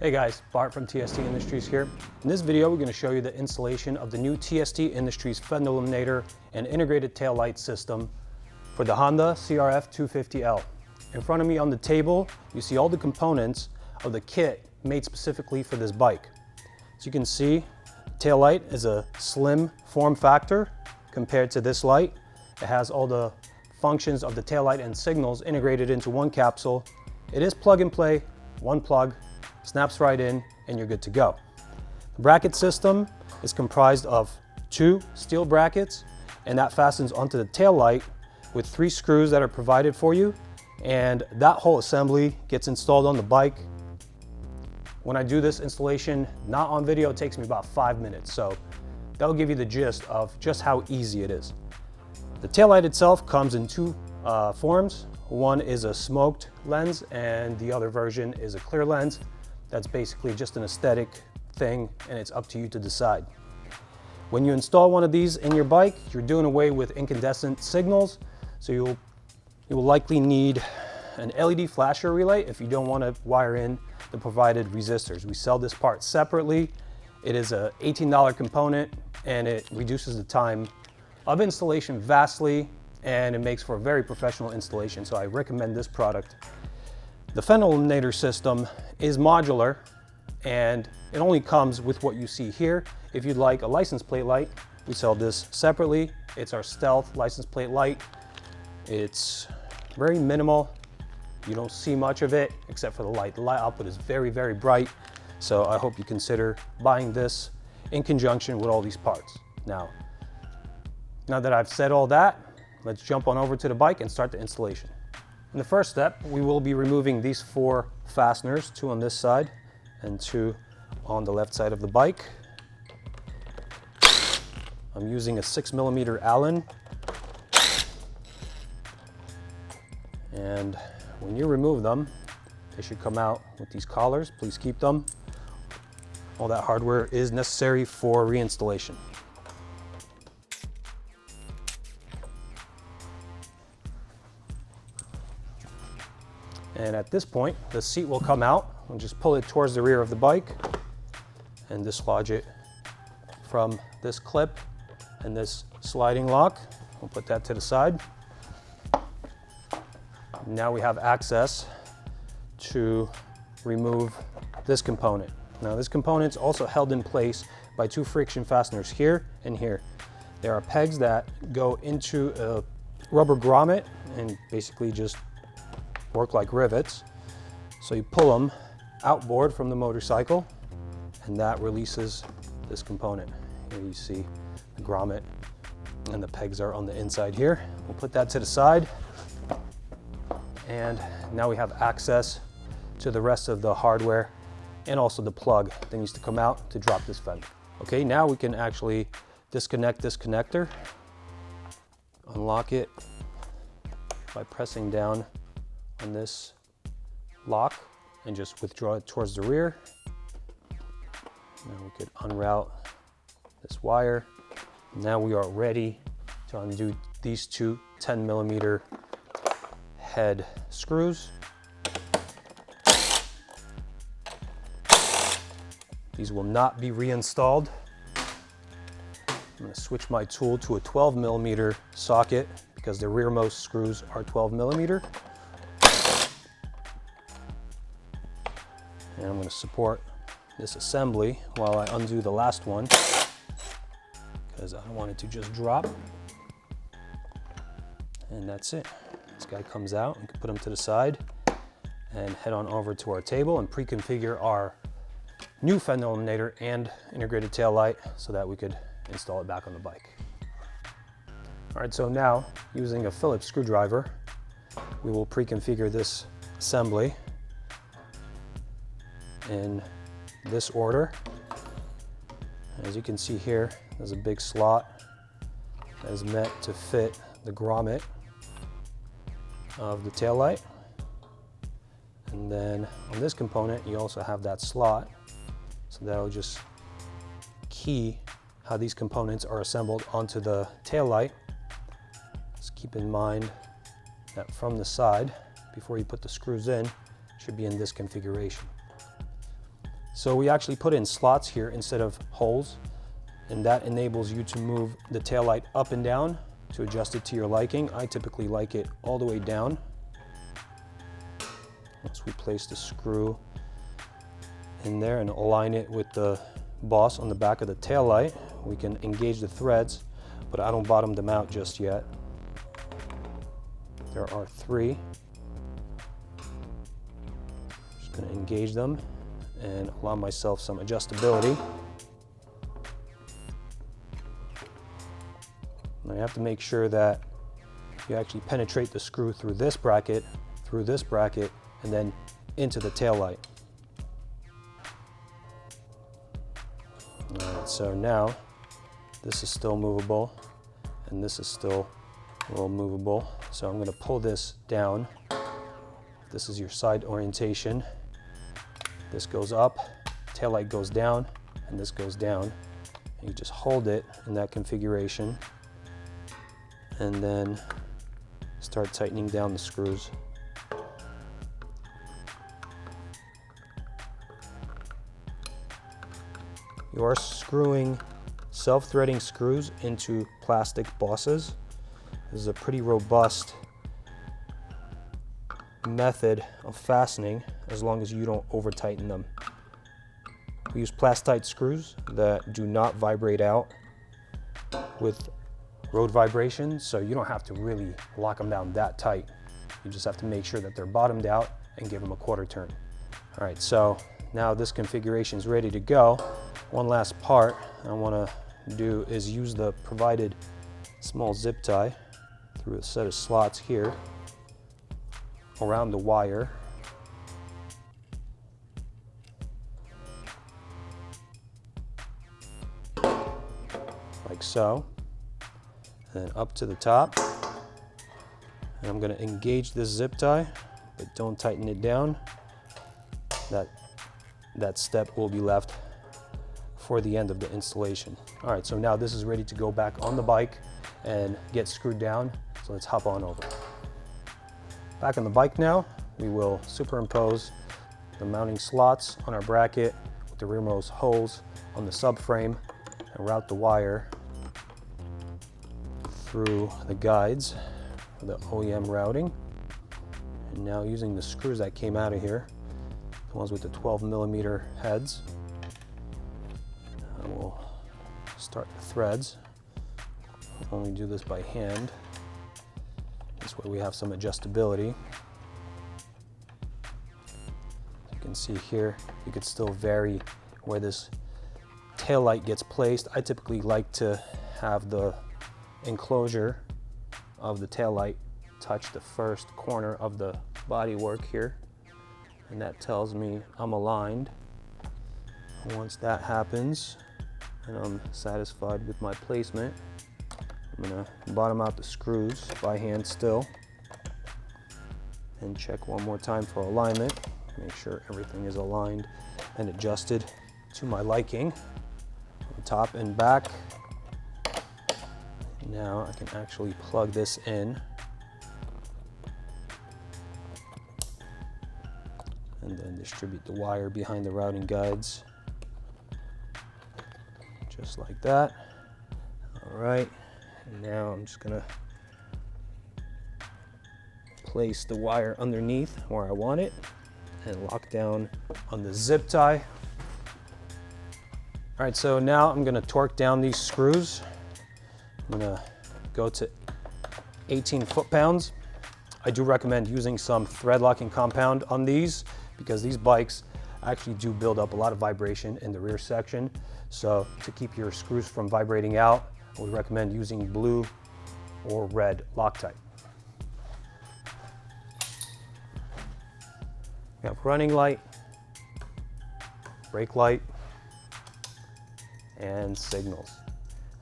Hey guys, Bart from TST Industries here. In this video, we're going to show you the installation of the new TST Industries Fender Eliminator and integrated taillight system for the Honda CRF250L. In front of me on the table, you see all the components of the kit made specifically for this bike. As you can see, taillight is a slim form factor compared to this light. It has all the functions of the taillight and signals integrated into one capsule. It is plug and play, one plug, snaps right in, and you're good to go. The bracket system is comprised of 2 steel brackets, and that fastens onto the taillight with 3 screws that are provided for you, and that whole assembly gets installed on the bike. When I do this installation, not on video, it takes me about 5 minutes, so that'll give you the gist of just how easy it is. The taillight itself comes in 2 forms. One is a smoked lens, and the other version is a clear lens. That's basically just an aesthetic thing, and it's up to you to decide. When you install one of these in your bike, you're doing away with incandescent signals, so you will likely need an LED flasher relay if you don't want to wire in the provided resistors. We sell this part separately. It is a $18 component, and it reduces the time of installation vastly, and it makes for a very professional installation, so I recommend this product. The Fender Eliminator system is modular, and it only comes with what you see here. If you'd like a license plate light, we sell this separately. It's our stealth license plate light. It's very minimal. You don't see much of it except for the light. The light output is very, very bright, so I hope you consider buying this in conjunction with all these parts. Now that I've said all that, let's jump on over to the bike and start the installation. In the first step, we will be removing these 4 fasteners, 2 on this side and 2 on the left side of the bike. I'm using a 6mm Allen. And when you remove them, they should come out with these collars. Please keep them. All that hardware is necessary for reinstallation. And at this point, the seat will come out. We'll just pull it towards the rear of the bike and dislodge it from this clip and this sliding lock. We'll put that to the side. Now we have access to remove this component. Now this component's also held in place by 2 friction fasteners here and here. There are pegs that go into a rubber grommet and basically just work like rivets. So you pull them outboard from the motorcycle, and that releases this component. Here you see the grommet, and the pegs are on the inside here. We'll put that to the side, and now we have access to the rest of the hardware and also the plug that needs to come out to drop this fender. Okay, now we can actually disconnect this connector, unlock it by pressing down on this lock and just withdraw it towards the rear. Now we could unroute this wire. Now we are ready to undo these 2 10mm head screws. These will not be reinstalled. I'm going to switch my tool to a 12mm socket because the rearmost screws are 12mm. And I'm going to support this assembly while I undo the last one because I don't want it to just drop. And that's it. This guy comes out. We can put him to the side and head on over to our table and pre-configure our new Fender Eliminator and integrated taillight so that we could install it back on the bike. All right, so now using a Phillips screwdriver, we will pre-configure this assembly in this order. As you can see here, there's a big slot that is meant to fit the grommet of the taillight. And then on this component, you also have that slot. So that'll just key how these components are assembled onto the taillight. Just keep in mind that from the side, before you put the screws in, it should be in this configuration. So we actually put in slots here instead of holes, and that enables you to move the taillight up and down to adjust it to your liking. I typically like it all the way down. Once we place the screw in there and align it with the boss on the back of the taillight, we can engage the threads, but I don't bottom them out just yet. There are 3. Just going to engage them and allow myself some adjustability. Now you have to make sure that you actually penetrate the screw through this bracket, and then into the taillight. All right, so now this is still movable and this is still a little movable. So I'm going to pull this down. This is your side orientation. This goes up, taillight goes down, and this goes down. And you just hold it in that configuration and then start tightening down the screws. You are screwing self-threading screws into plastic bosses. This is a pretty robust method of fastening as long as you don't over tighten them. We use Plastite screws that do not vibrate out with road vibration, so you don't have to really lock them down that tight. You just have to make sure that they're bottomed out and give them a quarter turn. All right, so now this configuration is ready to go. One last part I want to do is use the provided small zip tie through a set of slots here around the wire. Like so. And then up to the top. And I'm going to engage this zip tie, but don't tighten it down. That step will be left for the end of the installation. All right, so now this is ready to go back on the bike and get screwed down. So let's hop on over. Back on the bike now, we will superimpose the mounting slots on our bracket with the rearmost holes on the subframe and route the wire through the guides for the OEM routing. And now using the screws that came out of here, the ones with the 12mm heads, I will start the threads. I'll only do this by hand. This way we have some adjustability. As you can see here, you could still vary where this taillight gets placed. I typically like to have the enclosure of the taillight touch the first corner of the bodywork here, and that tells me I'm aligned. Once that happens and I'm satisfied with my placement, I'm gonna bottom out the screws by hand still and check one more time for alignment. Make sure everything is aligned and adjusted to my liking, from top and back. Now I can actually plug this in and then distribute the wire behind the routing guides, just like that. All right, and now I'm just gonna place the wire underneath where I want it and lock down on the zip tie. All right, so now I'm gonna torque down these screws. I'm gonna go to 18 foot-pounds. I do recommend using some thread locking compound on these because these bikes actually do build up a lot of vibration in the rear section. So to keep your screws from vibrating out, I would recommend using blue or red Loctite. We have running light, brake light, and signals.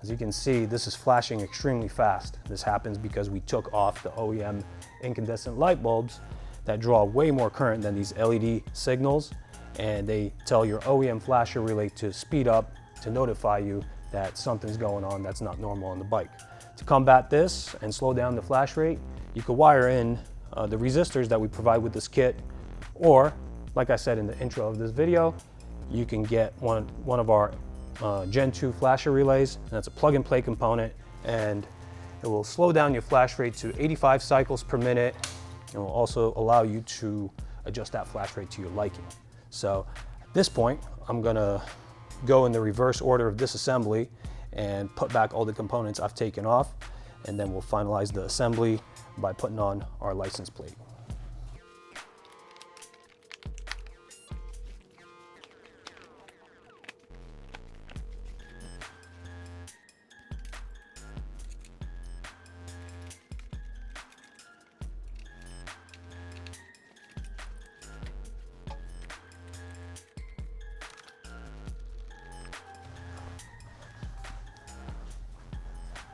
As you can see, this is flashing extremely fast. This happens because we took off the OEM incandescent light bulbs that draw way more current than these LED signals, and they tell your OEM flasher relay to speed up to notify you that something's going on that's not normal on the bike. To combat this and slow down the flash rate, you could wire in the resistors that we provide with this kit, or like I said in the intro of this video, you can get one of our Gen 2 flasher relays, and that's a plug-and-play component, and it will slow down your flash rate to 85 cycles per minute, and will also allow you to adjust that flash rate to your liking. So at this point, I'm gonna go in the reverse order of disassembly and put back all the components I've taken off, and then we'll finalize the assembly by putting on our license plate.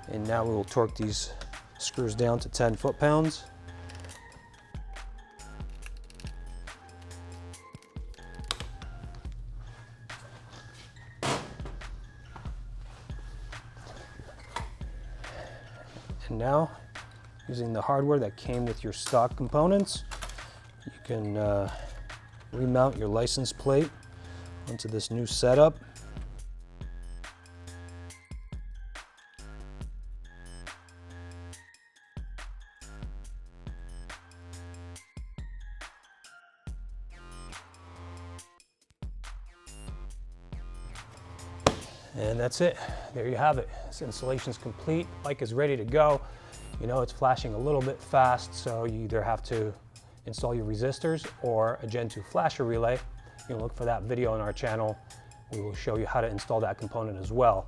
And now we will torque these screws down to 10 foot-pounds. And now, using the hardware that came with your stock components, you can remount your license plate onto this new setup. And that's it. There you have it. This installation is complete. Bike is ready to go. You know, it's flashing a little bit fast, so you either have to install your resistors or a Gen 2 flasher relay. You can look for that video on our channel. We will show you how to install that component as well.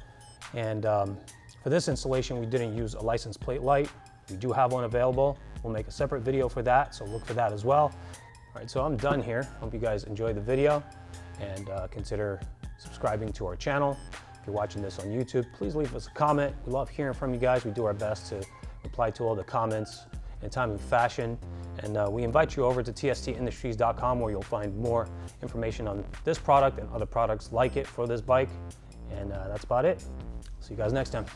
And for this installation, we didn't use a license plate light. We do have one available. We'll make a separate video for that, so look for that as well. All right, so I'm done here. Hope you guys enjoyed the video, and consider subscribing to our channel. If you're watching this on YouTube, please leave us a comment. We love hearing from you guys. We do our best to reply to all the comments in timely fashion. And we invite you over to tstindustries.com, where you'll find more information on this product and other products like it for this bike. And that's about it. See you guys next time.